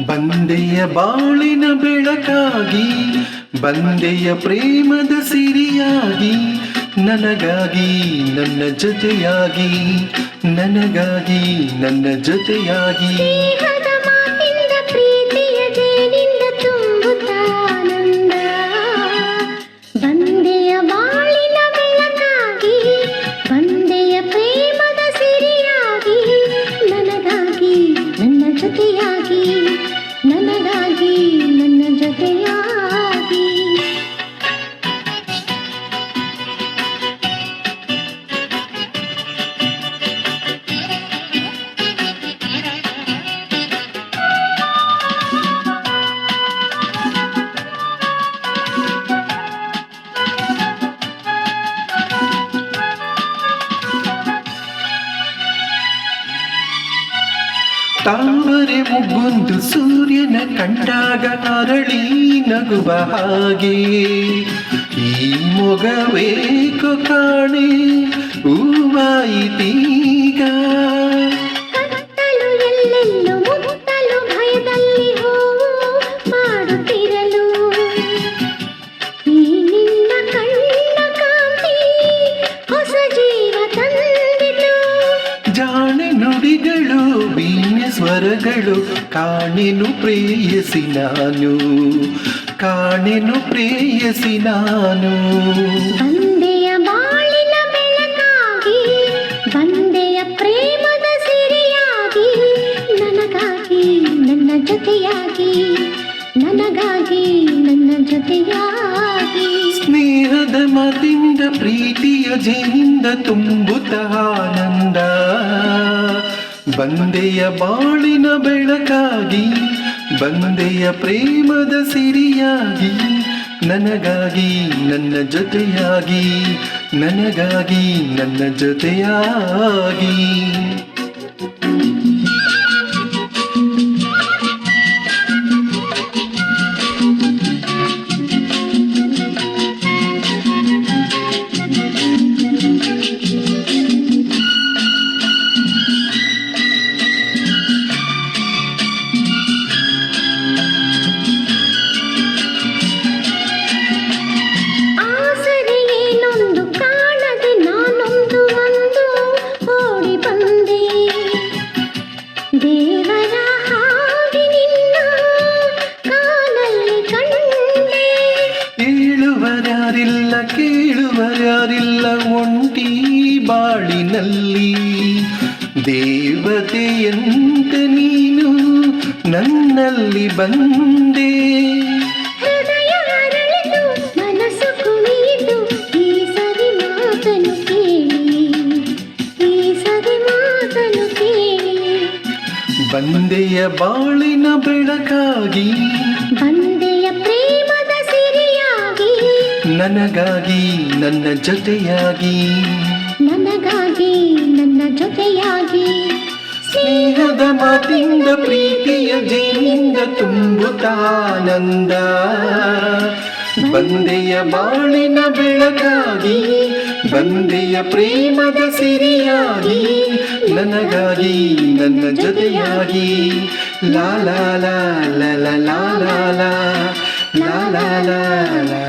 ಬಂದೆಯ ಬಾಳಿನ ಬೆಳಕಾಗಿ, ಬಂದೆಯ ಪ್ರೇಮದ ಸಿರಿಯಾಗಿ, ನನಗಾಗಿ ನನ್ನ ಜೊತೆಯಾಗಿ, ನನಗಾಗಿ ನನ್ನ ಜೊತೆಯಾಗಿ. ಸ್ನೇಹದ ಮಾತಿಂದ ಪ್ರೀತಿಯ ಜೇನಿಂದ ತುಂಬುತ್ತಾನಂದ. ಬಂದೆಯ ಬಾಳಿನ ಬೆಳಕಾಗಿ, ಬಂದೆಯ ಪ್ರೇಮದ ಸಿರಿಯಾಗಿ, ನನಗಾಗಿ ನನ್ನ ಜೊತೆಯಾಗಿ, ನನಗಾಗಿ ನನ್ನ ಜೊತೆಯಾಗಿ. ತಾವರೆ ಮುಗ್ಗೊಂದು ಸೂರ್ಯನ ಕಂಡಾಗ ಅರಳಿ ನಗುವ ಹಾಗೆ, ಈ ಮೊಗವೇಕೋ ಕಾಣೆ ಹೂವಾಯಿತೀಗ. ಕತ್ತಲು ಎಲ್ಲೆಲ್ಲೂ ಮುತ್ತಲು ಭಯದಲ್ಲಿ ಹೂವು ಮಾಡುತ್ತಿರಲು, ಈ ನಿನ್ನ ಕಣ್ಣ ಕಾಂತಿ ಹೊಸ ಜೀವ ತಂದಿತು. ಜಾಣೆ ನುಡಿಗಳು ವೀಣೆ ಸ್ವರಗಳು, ಕಾಣೆನು ಪ್ರೇಯಸಿ ನಾನು, ಕಾಣೆನು ಪ್ರೇಯಸಿ ನಾನು. ಬಂದೆಯ ಬಾಳಿನ ಬೆಳಕಾಗಿ, ಬಂದೆಯ ಪ್ರೇಮದ ಸಿರಿಯಾಗಿ, ನನಗಾಗಿ ನನ್ನ ಜೊತೆಯಾಗಿ, ನನಗಾಗಿ ನನ್ನ ಜೊತೆಯಾಗಿ. ಸ್ನೇಹದ ಮಾತಿಂದ ಪ್ರೀತಿಯ ಜೇನಿಂದ ತುಂಬುತ್ತ ಆನಂದ. ಬಂದೆಯ ಬಾಳಿನ ಬೆಳಕಾಗಿ, ಬಂದೆಯ ಪ್ರೇಮದ ಸಿರಿಯಾಗಿ, ನನಗಾಗಿ ನನ್ನ ಜೊತೆಯಾಗಿ, ನನಗಾಗಿ ನನ್ನ ಜೊತೆಯಾಗಿ. ಆಸರೆ ಏನೊಂದು ಕಾಣದೆ ನಾನೊಂದು ಒಂದು ಓಡಿ ಬಂದೆ. ದೇವರ ಹಾಗೆ ನಿನ್ನ ಕಾಲಲ್ಲಿ ಕಂಡೆ. ಹೇಳುವರ್ಯಾರಿಲ್ಲ ಕೇಳುವರ್ಯಾರಿಲ್ಲ ಒಂಟಿ ಬಾಳಿನಲ್ಲಿ, ದೇವತೆಯಂತೆ ನೀನು ನನ್ನಲ್ಲಿ ಬಂದೆ. ಹೃದಯ ಅರಳಿತು ಮನಸ್ಸು ಕುಣಿಯಿತು, ಈ ಸರಿ ಮಾತನು ಕೇಳಿ, ಈ ಸರಿ ಮಾತನು ಕೇಳಿ. ಬಂದೆಯ ಬಾಳಿನ ಬೆಳಕಾಗಿ, ಬಂದೆಯ ಪ್ರೇಮದ ಸಿರಿಯಾಗಿ, ನನಗಾಗಿ ನನ್ನ ಜೊತೆಯಾಗಿ, ನನಗಾಗಿ ನನ್ನ ಜೊತೆಯಾಗಿ. ಸ್ನೇಹದ ಮಾತಿಂದ ಪ್ರೀತಿಯ ಜೇನಿಂದ ತುಂಬುತ್ತಾ ಆನಂದ. ಬಂದೆಯ ಬಾಳಿನ ಬೆಳಕಾಗಿ, ಬಂದೆಯ ಪ್ರೇಮದ ಸಿರಿಯಾಗಿ, ನನಗಾಗಿ ನನ್ನ ಜೊತೆಯಾಗಿ. ಲಾ ಲಾ ಲಾ ಲಾ ಲಾ ಲಾ ಲಾ ಲಾ ಲಾ ಲಾ ಲಾ.